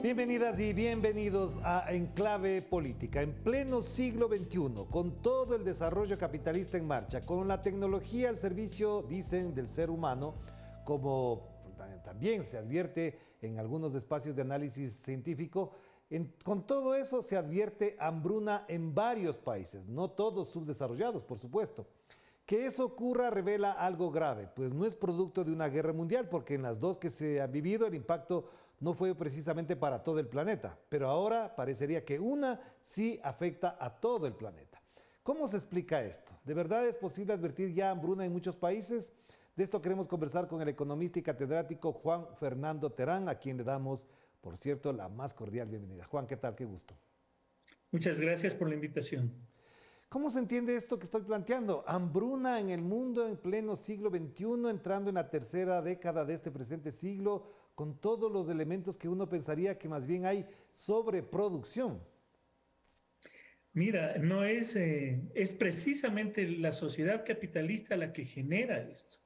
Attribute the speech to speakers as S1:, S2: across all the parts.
S1: Bienvenidas y bienvenidos a Enclave Política. En pleno siglo XXI, con todo el desarrollo capitalista en marcha, con la tecnología al servicio, dicen, del ser humano, como también se advierte en algunos espacios de análisis científico, con todo eso se advierte hambruna en varios países, no todos subdesarrollados, por supuesto. Que eso ocurra revela algo grave, pues no es producto de una guerra mundial, porque en las dos que se han vivido el impacto no fue precisamente para todo el planeta, pero ahora parecería que una sí afecta a todo el planeta. ¿Cómo se explica esto? ¿De verdad es posible advertir ya hambruna en muchos países? De esto queremos conversar con el economista y catedrático Juan Fernando Terán, a quien le damos, por cierto, la más cordial bienvenida. Juan, ¿qué tal? Qué gusto.
S2: Muchas gracias por la invitación.
S1: ¿Cómo se entiende esto que estoy planteando? Hambruna en el mundo en pleno siglo XXI, entrando en la tercera década de este presente siglo, con todos los elementos que uno pensaría que más bien hay sobreproducción.
S2: Mira, no es precisamente la sociedad capitalista la que genera esto.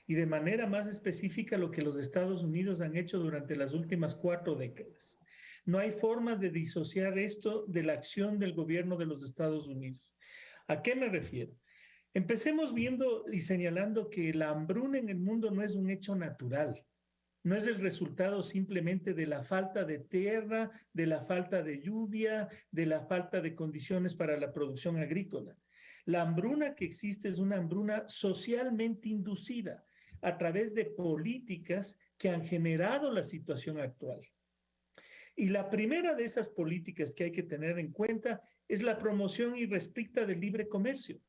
S2: Y de manera más específica lo que los Estados Unidos han hecho durante las últimas 4 décadas. No hay forma de disociar esto de la acción del gobierno de los Estados Unidos. ¿A qué me refiero? Empecemos viendo y señalando que la hambruna en el mundo no es un hecho natural. No es el resultado simplemente de la falta de tierra, de la falta de lluvia, de la falta de condiciones para la producción agrícola. La hambruna que existe es una hambruna socialmente inducida a través de políticas que han generado la situación actual. Y la primera de esas políticas que hay que tener en cuenta es la promoción irrestricta del libre comercio.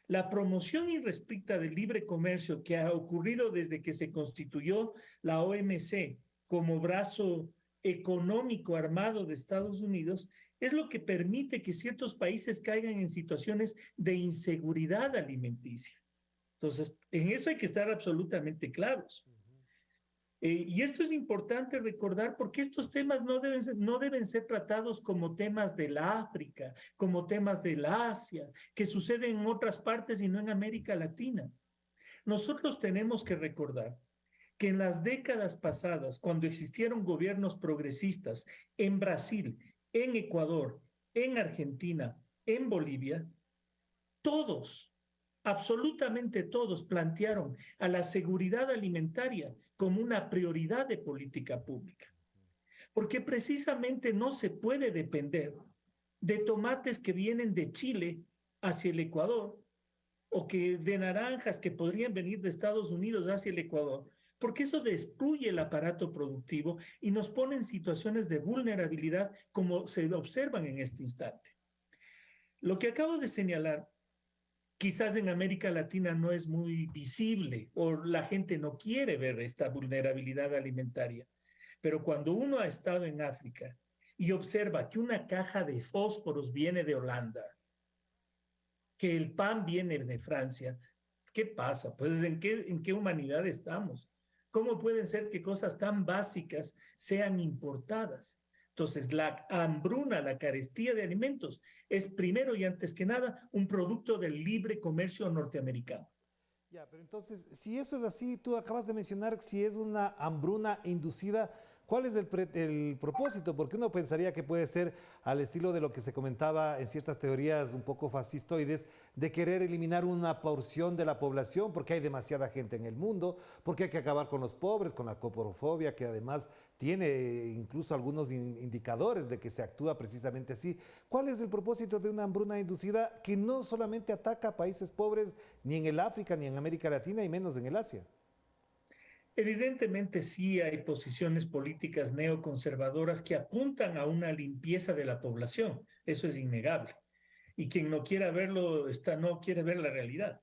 S2: La promoción irrestricta del libre comercio que ha ocurrido desde que se constituyó la OMC como brazo económico armado de Estados Unidos es lo que permite que ciertos países caigan en situaciones de inseguridad alimenticia. Entonces, en eso hay que estar absolutamente claros. Y esto es importante recordar porque estos temas no deben ser tratados como temas del África, como temas del Asia, que suceden en otras partes y no en América Latina. Nosotros tenemos que recordar que en las décadas pasadas, cuando existieron gobiernos progresistas en Brasil, en Ecuador, en Argentina, en Bolivia, todos, absolutamente todos plantearon a la seguridad alimentaria como una prioridad de política pública. Porque precisamente no se puede depender de tomates que vienen de Chile hacia el Ecuador o que de naranjas que podrían venir de Estados Unidos hacia el Ecuador, porque eso destruye el aparato productivo y nos pone en situaciones de vulnerabilidad como se observan en este instante. Lo que acabo de señalar quizás en América Latina no es muy visible o la gente no quiere ver esta vulnerabilidad alimentaria. Pero cuando uno ha estado en África y observa que una caja de fósforos viene de Holanda, que el pan viene de Francia, ¿qué pasa? Pues ¿en qué humanidad estamos? ¿Cómo pueden ser que cosas tan básicas sean importadas? Entonces, la hambruna, la carestía de alimentos, es primero y antes que nada un producto del libre comercio norteamericano.
S1: Ya, pero entonces, si eso es así, tú acabas de mencionar si es una hambruna inducida, ¿cuál es el propósito? Porque uno pensaría que puede ser al estilo de lo que se comentaba en ciertas teorías un poco fascistoides, de querer eliminar una porción de la población porque hay demasiada gente en el mundo, porque hay que acabar con los pobres, con la coporofobia, que además tiene incluso algunos indicadores de que se actúa precisamente así. ¿Cuál es el propósito de una hambruna inducida que no solamente ataca a países pobres ni en el África, ni en América Latina, y menos en el Asia?
S2: Evidentemente sí hay posiciones políticas neoconservadoras que apuntan a una limpieza de la población, eso es innegable. Y quien no quiera verlo no quiere ver la realidad.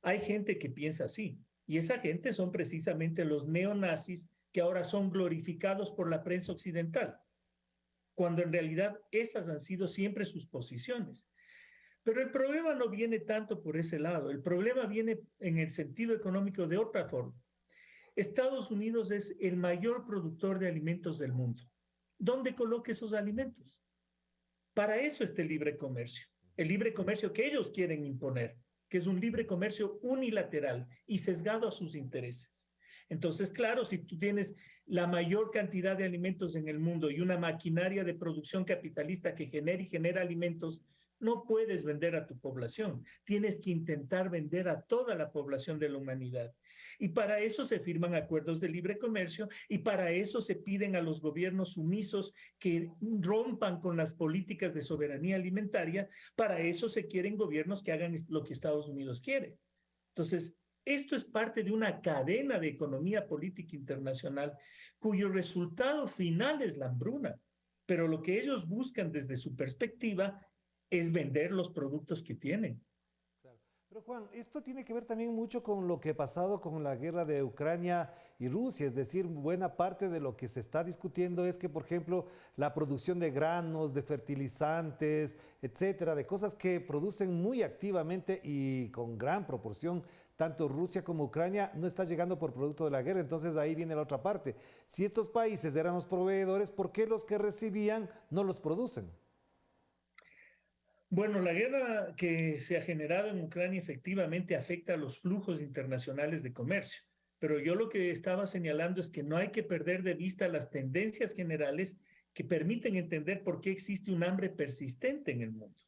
S2: Hay gente que piensa así, y esa gente son precisamente los neonazis que ahora son glorificados por la prensa occidental, cuando en realidad esas han sido siempre sus posiciones. Pero el problema no viene tanto por ese lado, el problema viene en el sentido económico de otra forma. Estados Unidos es el mayor productor de alimentos del mundo. ¿Dónde coloca esos alimentos? Para eso está el libre comercio. El libre comercio que ellos quieren imponer, que es un libre comercio unilateral y sesgado a sus intereses. Entonces, claro, si tú tienes la mayor cantidad de alimentos en el mundo y una maquinaria de producción capitalista que genera y genera alimentos, no puedes vender a tu población. Tienes que intentar vender a toda la población de la humanidad. Y para eso se firman acuerdos de libre comercio y para eso se piden a los gobiernos sumisos que rompan con las políticas de soberanía alimentaria. Para eso se quieren gobiernos que hagan lo que Estados Unidos quiere. Entonces, esto es parte de una cadena de economía política internacional cuyo resultado final es la hambruna. Pero lo que ellos buscan desde su perspectiva es vender los productos que tienen.
S1: Claro. Pero Juan, esto tiene que ver también mucho con lo que ha pasado con la guerra de Ucrania y Rusia, es decir, buena parte de lo que se está discutiendo es que, por ejemplo, la producción de granos, de fertilizantes, etcétera, de cosas que producen muy activamente y con gran proporción, tanto Rusia como Ucrania, no está llegando por producto de la guerra. Entonces ahí viene la otra parte. Si estos países eran los proveedores, ¿por qué los que recibían no los producen?
S2: Bueno, la guerra que se ha generado en Ucrania efectivamente afecta a los flujos internacionales de comercio, pero yo lo que estaba señalando es que no hay que perder de vista las tendencias generales que permiten entender por qué existe un hambre persistente en el mundo.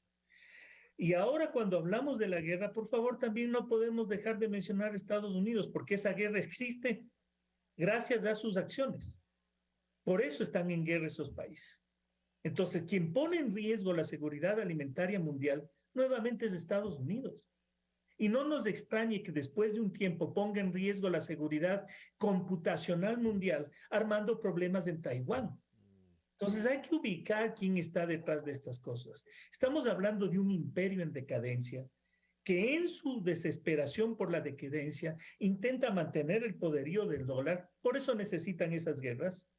S2: Y ahora cuando hablamos de la guerra, por favor, también no podemos dejar de mencionar a Estados Unidos, porque esa guerra existe gracias a sus acciones. Por eso están en guerra esos países. Entonces, quien pone en riesgo la seguridad alimentaria mundial nuevamente es Estados Unidos. Y no nos extrañe que después de un tiempo ponga en riesgo la seguridad computacional mundial, armando problemas en Taiwán. Entonces hay que ubicar quién está detrás de estas cosas. Estamos hablando de un imperio en decadencia que en su desesperación por la decadencia intenta mantener el poderío del dólar, por eso necesitan esas guerras,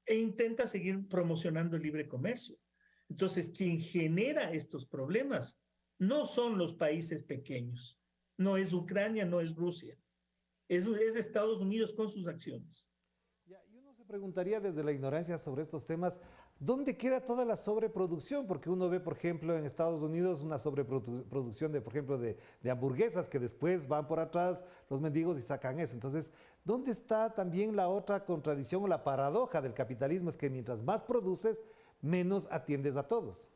S2: e intenta seguir promocionando el libre comercio. Entonces, quien genera estos problemas no son los países pequeños, no es Ucrania, no es Rusia, es Estados Unidos con sus acciones.
S1: Ya, y uno se preguntaría desde la ignorancia sobre estos temas, ¿dónde queda toda la sobreproducción? Porque uno ve, por ejemplo, en Estados Unidos una sobreproducción de, por ejemplo, de hamburguesas que después van por atrás los mendigos y sacan eso. Entonces, ¿dónde está también la otra contradicción o la paradoja del capitalismo? Es que mientras más produces, menos atiendes a todos.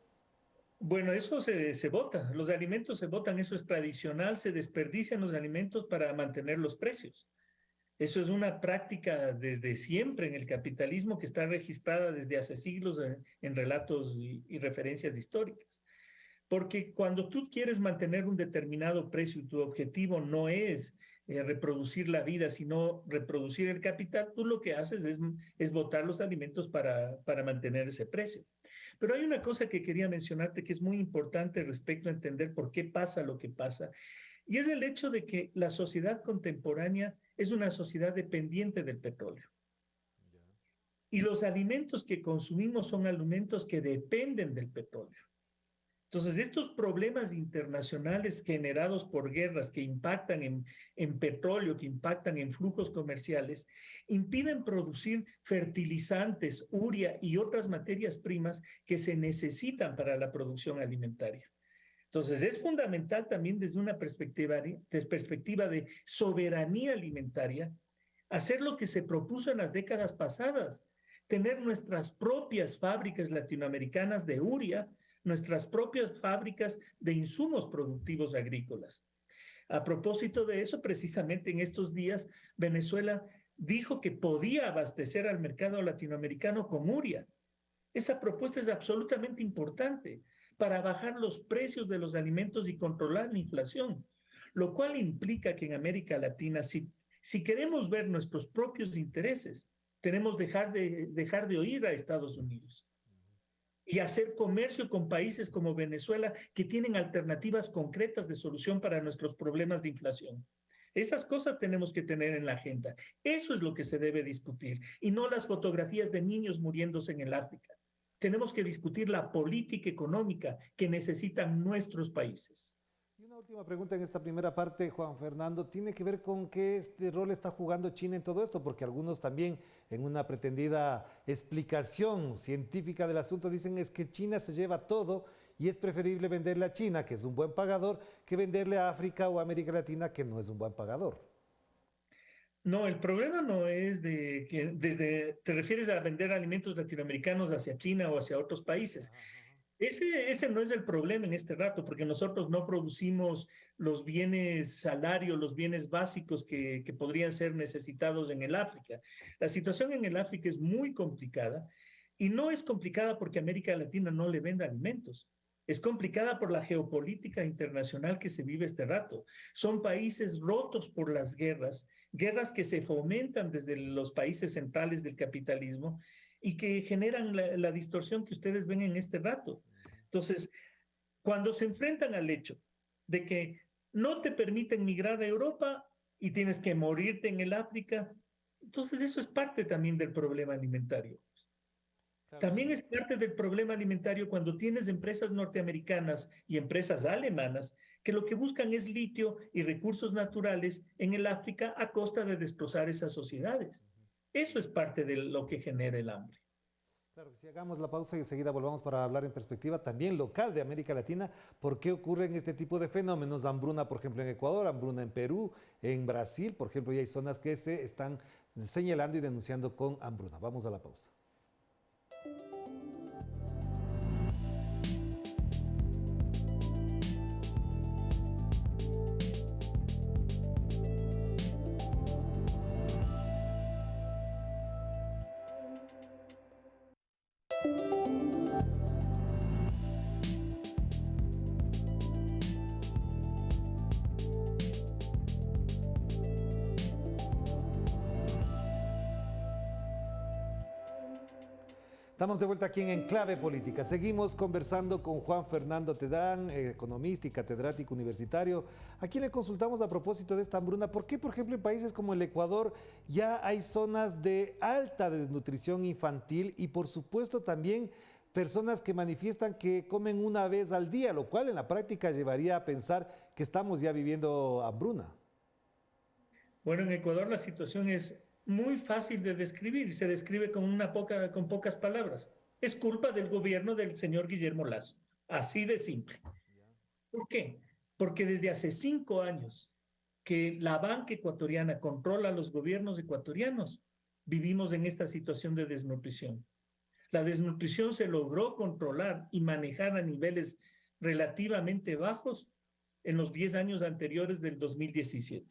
S2: Bueno, eso se vota, los alimentos se votan, eso es tradicional, se desperdician los alimentos para mantener los precios. Eso es una práctica desde siempre en el capitalismo que está registrada desde hace siglos en relatos y referencias históricas. Porque cuando tú quieres mantener un determinado precio y tu objetivo no es reproducir la vida, sino reproducir el capital, tú lo que haces es botar los alimentos para mantener ese precio. Pero hay una cosa que quería mencionarte que es muy importante respecto a entender por qué pasa lo que pasa, y es el hecho de que la sociedad contemporánea es una sociedad dependiente del petróleo. Y los alimentos que consumimos son alimentos que dependen del petróleo. Entonces, estos problemas internacionales generados por guerras que impactan en petróleo, que impactan en flujos comerciales, impiden producir fertilizantes, urea y otras materias primas que se necesitan para la producción alimentaria. Entonces, es fundamental también desde una perspectiva de soberanía alimentaria, hacer lo que se propuso en las décadas pasadas, tener nuestras propias fábricas latinoamericanas de urea, nuestras propias fábricas de insumos productivos agrícolas. A propósito de eso, precisamente en estos días, Venezuela dijo que podía abastecer al mercado latinoamericano con urea. Esa propuesta es absolutamente importante para bajar los precios de los alimentos y controlar la inflación, lo cual implica que en América Latina, si queremos ver nuestros propios intereses, tenemos que dejar de oír a Estados Unidos y hacer comercio con países como Venezuela que tienen alternativas concretas de solución para nuestros problemas de inflación. Esas cosas tenemos que tener en la agenda. Eso es lo que se debe discutir y no las fotografías de niños muriéndose en el África. Tenemos que discutir la política económica que necesitan nuestros países.
S1: Y una última pregunta en esta primera parte, Juan Fernando, tiene que ver con qué rol está jugando China en todo esto, porque algunos también en una pretendida explicación científica del asunto dicen es que China se lleva todo y es preferible venderle a China, que es un buen pagador, que venderle a África o América Latina, que no es un buen pagador.
S2: No, el problema no es de que te refieres a vender alimentos latinoamericanos hacia China o hacia otros países.
S1: Ajá, ajá.
S2: Ese no es el problema en este rato, porque nosotros no producimos los bienes salarios, los bienes básicos que podrían ser necesitados en el África. La situación en el África es muy complicada y no es complicada porque América Latina no le vende alimentos. Es complicada por la geopolítica internacional que se vive este rato. Son países rotos por las guerras, guerras que se fomentan desde los países centrales del capitalismo y que generan la distorsión que ustedes ven en este rato. Entonces, cuando se enfrentan al hecho de que no te permiten migrar a Europa y tienes que morirte en el África, entonces eso es parte también del problema alimentario.
S1: Claro,
S2: También es parte del problema alimentario cuando tienes empresas norteamericanas y empresas alemanas que lo que buscan es litio y recursos naturales en el África a costa de desplazar esas sociedades. Eso es parte de lo que genera el hambre.
S1: claro que si hagamos la pausa y enseguida volvamos para hablar en perspectiva también local de América Latina, ¿por qué ocurren este tipo de fenómenos? Hambruna, por ejemplo, en Ecuador, hambruna en Perú, en Brasil, por ejemplo, y hay zonas que se están señalando y denunciando con hambruna. Vamos a la pausa. Estamos de vuelta aquí en Enclave Política. Seguimos conversando con Juan Fernando Tedrán, economista y catedrático universitario. A quien le consultamos a propósito de esta hambruna. ¿Por qué, por ejemplo, en países como el Ecuador ya hay zonas de alta desnutrición infantil y, por supuesto, también personas que manifiestan que comen una vez al día, lo cual en la práctica llevaría a pensar que estamos ya viviendo hambruna?
S2: Bueno, en Ecuador la situación es muy fácil de describir y se describe con pocas palabras. Es culpa del gobierno del señor Guillermo Lasso. Así de simple. ¿Por qué? Porque desde hace 5 años que la banca ecuatoriana controla a los gobiernos ecuatorianos, vivimos en esta situación de desnutrición. La desnutrición se logró controlar y manejar a niveles relativamente bajos en los 10 años anteriores del 2017.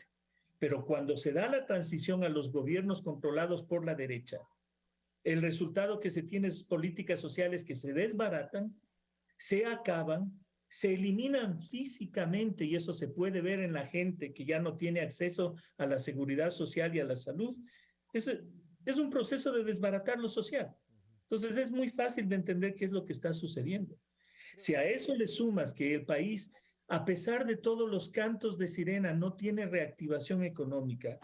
S2: Pero cuando se da la transición a los gobiernos controlados por la derecha, el resultado que se tiene es políticas sociales que se desbaratan, se acaban, se eliminan físicamente, y eso se puede ver en la gente que ya no tiene acceso a la seguridad social y a la salud. Es un proceso de desbaratar lo social. Entonces es muy fácil de entender qué es lo que está sucediendo. Si a eso le sumas que el país, a pesar de todos los cantos de sirena, no tiene reactivación económica,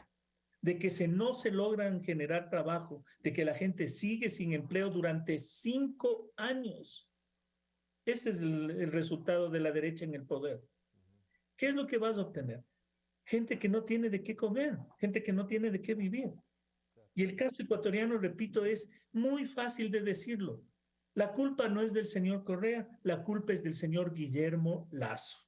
S2: de que no se logran generar trabajo, de que la gente sigue sin empleo durante 5 años. Ese es el resultado de la derecha en el poder. ¿Qué es lo que vas a obtener? Gente que no tiene de qué comer, gente que no tiene de qué vivir. Y el caso ecuatoriano, repito, es muy fácil de decirlo. La culpa no es del señor Correa, la culpa es del señor Guillermo Lasso.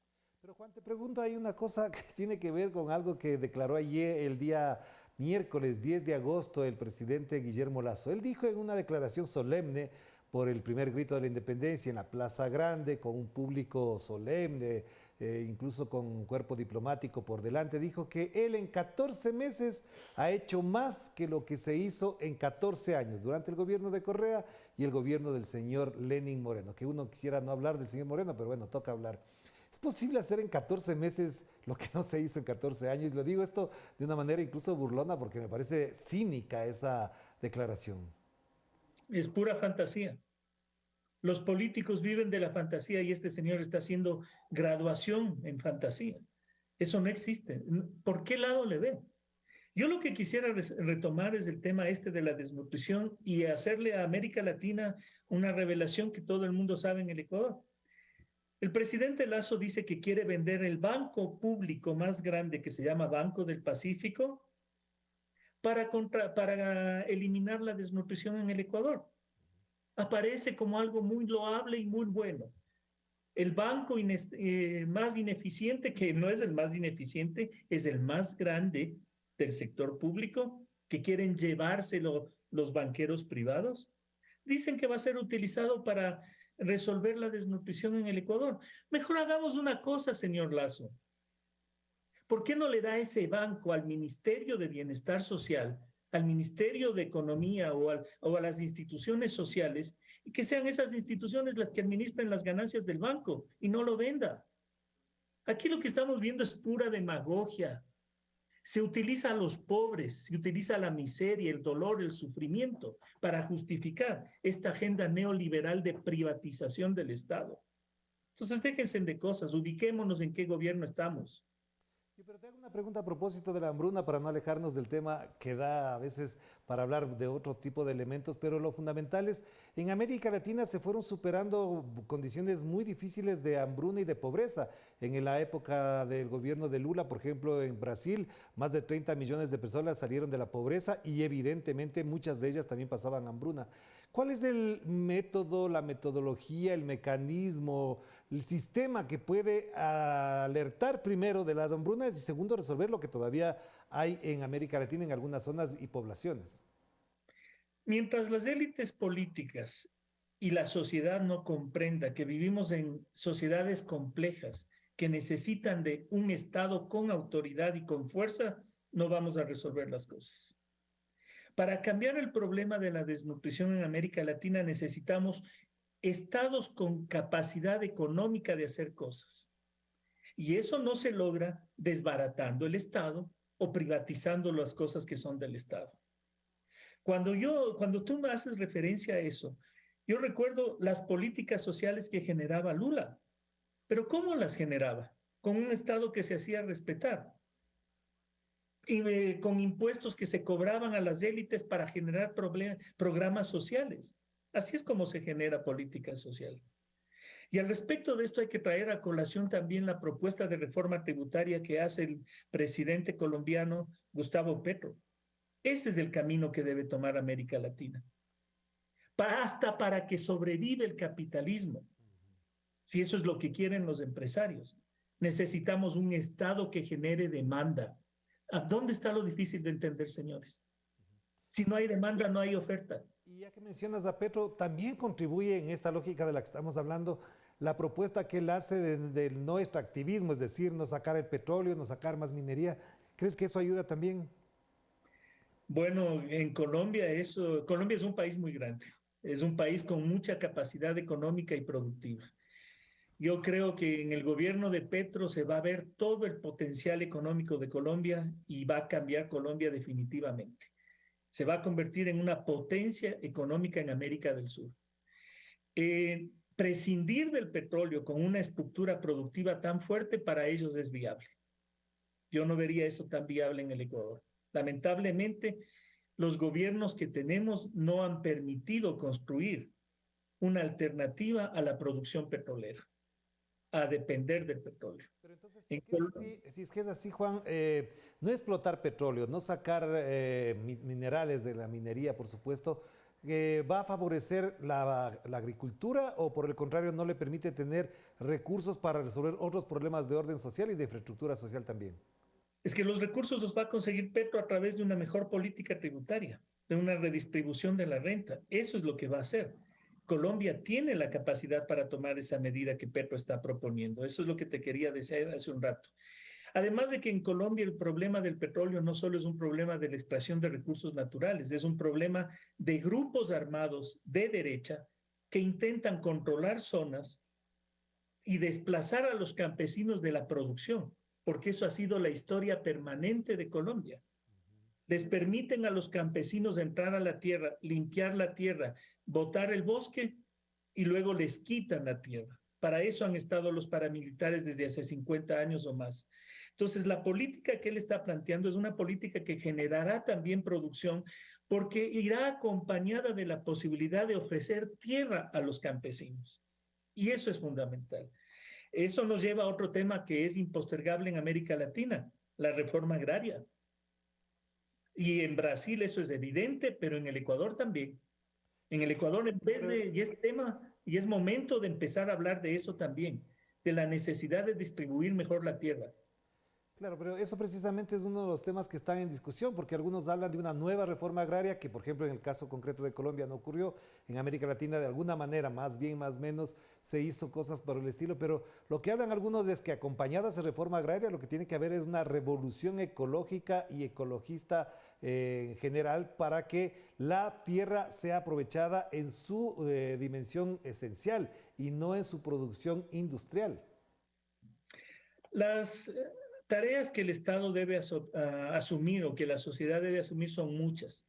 S1: Pero Juan, te pregunto, hay una cosa que tiene que ver con algo que declaró ayer, el día miércoles 10 de agosto, el presidente Guillermo Lasso. Él dijo en una declaración solemne por el primer grito de la independencia en la Plaza Grande, con un público solemne, incluso con un cuerpo diplomático por delante, dijo que él en 14 meses ha hecho más que lo que se hizo en 14 años, durante el gobierno de Correa y el gobierno del señor Lenín Moreno, que uno quisiera no hablar del señor Moreno, pero bueno, toca hablar. ¿Es posible hacer en 14 meses lo que no se hizo en 14 años? Y lo digo esto de una manera incluso burlona porque me parece cínica esa declaración.
S2: Es pura fantasía. Los políticos viven de la fantasía y este señor está haciendo graduación en fantasía. Eso no existe. ¿Por qué lado le ve? Yo lo que quisiera retomar es el tema este de la desnutrición y hacerle a América Latina una revelación que todo el mundo sabe en el Ecuador. El presidente Lasso dice que quiere vender el banco público más grande que se llama Banco del Pacífico para eliminar la desnutrición en el Ecuador. Aparece como algo muy loable y muy bueno. El banco más ineficiente, que no es el más ineficiente, es el más grande del sector público que quieren llevárselo los banqueros privados. Dicen que va a ser utilizado para resolver la desnutrición en el Ecuador. Mejor hagamos una cosa, señor Lazo. ¿Por qué no le da ese banco al Ministerio de Bienestar Social, al Ministerio de Economía o a las instituciones sociales, y que sean esas instituciones las que administren las ganancias del banco y no lo venda? Aquí lo que estamos viendo es pura demagogia. Se utiliza a los pobres, se utiliza la miseria, el dolor, el sufrimiento para justificar esta agenda neoliberal de privatización del Estado. Entonces déjense de cosas, ubiquémonos en qué gobierno estamos.
S1: Sí, pero te hago una pregunta a propósito de la hambruna para no alejarnos del tema que da a veces para hablar de otro tipo de elementos, pero lo fundamental es, en América Latina se fueron superando condiciones muy difíciles de hambruna y de pobreza. En la época del gobierno de Lula, por ejemplo, en Brasil, más de 30 millones de personas salieron de la pobreza y evidentemente muchas de ellas también pasaban hambruna. ¿Cuál es el método, la metodología, el mecanismo, el sistema que puede alertar primero de las hambrunas y segundo resolver lo que todavía hay en América Latina en algunas zonas y poblaciones?
S2: Mientras las élites políticas y la sociedad no comprenda que vivimos en sociedades complejas que necesitan de un Estado con autoridad y con fuerza, no vamos a resolver las cosas. Para cambiar el problema de la desnutrición en América Latina necesitamos estados con capacidad económica de hacer cosas. Y eso no se logra desbaratando el Estado o privatizando las cosas que son del Estado. Cuando tú me haces referencia a eso, yo recuerdo las políticas sociales que generaba Lula. Pero ¿cómo las generaba? Con un Estado que se hacía respetar. Y con impuestos que se cobraban a las élites para generar programas sociales. Así es como se genera política social. Y al respecto de esto hay que traer a colación también la propuesta de reforma tributaria que hace el presidente colombiano Gustavo Petro. Ese es el camino que debe tomar América Latina. Hasta para que sobreviva el capitalismo, si eso es lo que quieren los empresarios. Necesitamos un Estado que genere demanda. ¿Dónde está lo difícil de entender, señores? Si no hay demanda, no hay oferta.
S1: Y ya que mencionas a Petro, también contribuye en esta lógica de la que estamos hablando la propuesta que él hace del no extractivismo, es decir, no sacar el petróleo, no sacar más minería. ¿Crees que eso ayuda también?
S2: Bueno, en Colombia Colombia es un país muy grande, es un país con mucha capacidad económica y productiva. Yo creo que en el gobierno de Petro se va a ver todo el potencial económico de Colombia y va a cambiar Colombia definitivamente. Se va a convertir en una potencia económica en América del Sur. Prescindir del petróleo con una estructura productiva tan fuerte para ellos es viable. Yo no vería eso tan viable en el Ecuador. Lamentablemente, los gobiernos que tenemos no han permitido construir una alternativa a la producción petrolera, a depender del petróleo.
S1: Pero entonces, si es que es así, Juan, no explotar petróleo, no sacar minerales de la minería, por supuesto, ¿va a favorecer la agricultura o por el contrario no le permite tener recursos para resolver otros problemas de orden social y de infraestructura social también?
S2: Es que los recursos los va a conseguir Petro a través de una mejor política tributaria, de una redistribución de la renta. Eso es lo que va a hacer. Colombia tiene la capacidad para tomar esa medida que Petro está proponiendo. Eso es lo que te quería decir hace un rato. Además de que en Colombia el problema del petróleo no solo es un problema de la extracción de recursos naturales, es un problema de grupos armados de derecha que intentan controlar zonas y desplazar a los campesinos de la producción, porque eso ha sido la historia permanente de Colombia. Les permiten a los campesinos entrar a la tierra, limpiar la tierra, botar el bosque y luego les quitan la tierra. Para eso han estado los paramilitares desde hace 50 años o más. Entonces, la política que él está planteando es una política que generará también producción porque irá acompañada de la posibilidad de ofrecer tierra a los campesinos. Y eso es fundamental. Eso nos lleva a otro tema que es impostergable en América Latina, la reforma agraria. Y en Brasil eso es evidente, pero en el Ecuador también. En el Ecuador, en vez de, y es tema, y es momento de empezar a hablar de eso también, de la necesidad de distribuir mejor la tierra.
S1: Claro, pero eso precisamente es uno de los temas que están en discusión, porque algunos hablan de una nueva reforma agraria que, por ejemplo, en el caso concreto de Colombia no ocurrió. En América Latina, de alguna manera, más bien, más menos, se hizo cosas por el estilo, pero lo que hablan algunos es que acompañada a esa reforma agraria, lo que tiene que haber es una revolución ecológica y ecologista en general para que la tierra sea aprovechada en su dimensión esencial y no en su producción industrial.
S2: Las tareas que el Estado debe asumir o que la sociedad debe asumir son muchas.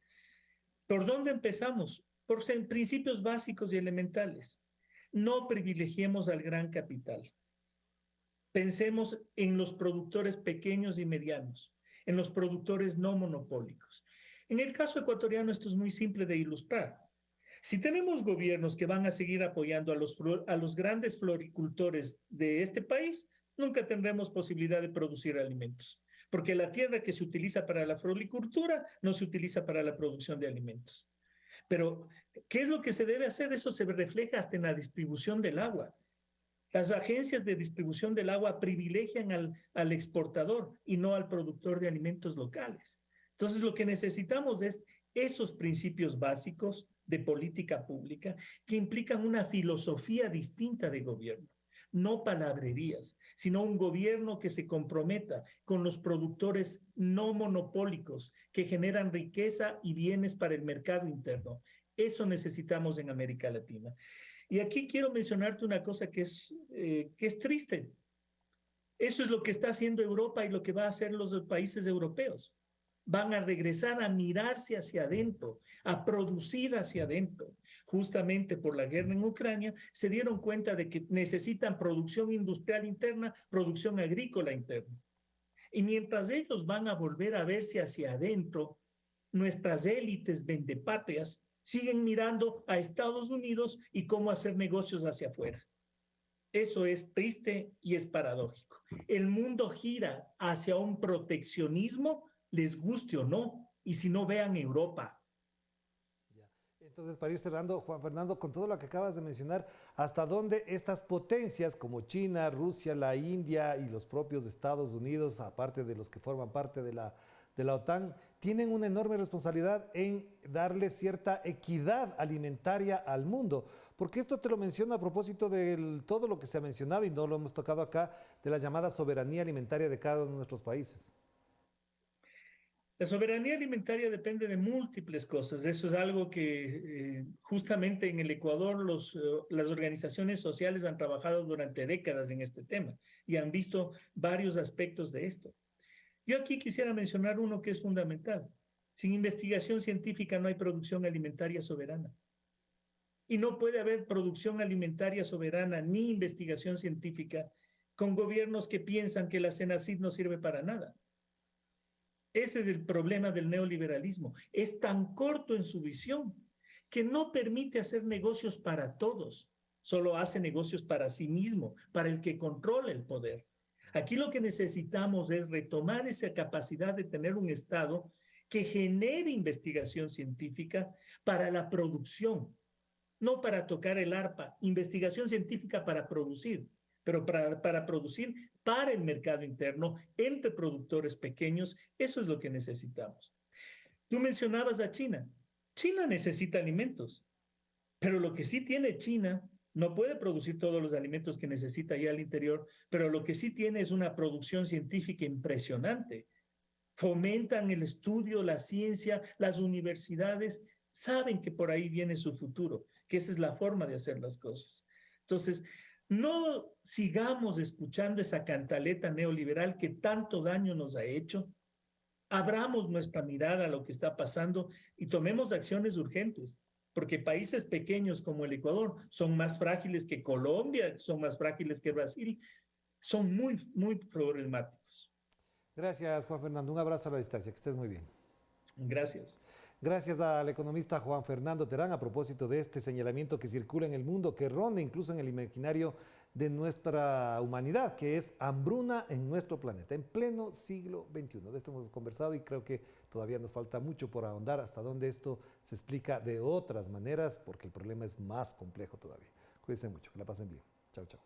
S2: ¿Por dónde empezamos? Por principios básicos y elementales. No privilegiemos al gran capital. Pensemos en los productores pequeños y medianos, en los productores no monopólicos. En el caso ecuatoriano esto es muy simple de ilustrar. Si tenemos gobiernos que van a seguir apoyando a los grandes floricultores de este país, nunca tendremos posibilidad de producir alimentos, porque la tierra que se utiliza para la floricultura no se utiliza para la producción de alimentos. Pero, ¿qué es lo que se debe hacer? Eso se refleja hasta en la distribución del agua. Las agencias de distribución del agua privilegian al exportador y no al productor de alimentos locales. Entonces, lo que necesitamos es esos principios básicos de política pública que implican una filosofía distinta de gobierno. No palabrerías, sino un gobierno que se comprometa con los productores no monopólicos que generan riqueza y bienes para el mercado interno. Eso necesitamos en América Latina. Y aquí quiero mencionarte una cosa que es triste. Eso es lo que está haciendo Europa y lo que va a hacer los países europeos. Van a regresar a mirarse hacia adentro, a producir hacia adentro. Justamente por la guerra en Ucrania, se dieron cuenta de que necesitan producción industrial interna, producción agrícola interna. Y mientras ellos van a volver a verse hacia adentro, nuestras élites vendepatrias siguen mirando a Estados Unidos y cómo hacer negocios hacia afuera. Eso es triste y es paradójico. El mundo gira hacia un proteccionismo, les guste o no, y si no, vean Europa.
S1: Entonces, para ir cerrando, Juan Fernando, con todo lo que acabas de mencionar, ¿hasta dónde estas potencias como China, Rusia, la India y los propios Estados Unidos, aparte de los que forman parte de la OTAN, tienen una enorme responsabilidad en darle cierta equidad alimentaria al mundo? Porque esto te lo menciono a propósito de todo lo que se ha mencionado, y no lo hemos tocado acá, de la llamada soberanía alimentaria de cada uno de nuestros países.
S2: La soberanía alimentaria depende de múltiples cosas. Eso es algo que justamente en el Ecuador las organizaciones sociales han trabajado durante décadas en este tema y han visto varios aspectos de esto. Yo aquí quisiera mencionar uno que es fundamental. Sin investigación científica no hay producción alimentaria soberana. Y no puede haber producción alimentaria soberana ni investigación científica con gobiernos que piensan que la CENACID no sirve para nada. Ese es el problema del neoliberalismo. Es tan corto en su visión que no permite hacer negocios para todos. Solo hace negocios para sí mismo, para el que controla el poder. Aquí lo que necesitamos es retomar esa capacidad de tener un Estado que genere investigación científica para la producción, no para tocar el arpa, investigación científica para producir, pero para producir para el mercado interno, entre productores pequeños. Eso es lo que necesitamos. Tú mencionabas a China. China necesita alimentos, pero lo que sí tiene China, no puede producir todos los alimentos que necesita ya al interior, pero lo que sí tiene es una producción científica impresionante. Fomentan el estudio, la ciencia, las universidades saben que por ahí viene su futuro, que esa es la forma de hacer las cosas. Entonces, no sigamos escuchando esa cantaleta neoliberal que tanto daño nos ha hecho. Abramos nuestra mirada a lo que está pasando y tomemos acciones urgentes, porque países pequeños como el Ecuador son más frágiles que Colombia, son más frágiles que Brasil, son muy, muy problemáticos.
S1: Gracias, Juan Fernando. Un abrazo a la distancia, que estés muy bien.
S2: Gracias.
S1: Gracias al economista Juan Fernando Terán a propósito de este señalamiento que circula en el mundo, que ronda incluso en el imaginario de nuestra humanidad, que es hambruna en nuestro planeta, en pleno siglo XXI. De esto hemos conversado y creo que todavía nos falta mucho por ahondar hasta dónde esto se explica de otras maneras, porque el problema es más complejo todavía. Cuídense mucho, que la pasen bien. Chao, chao.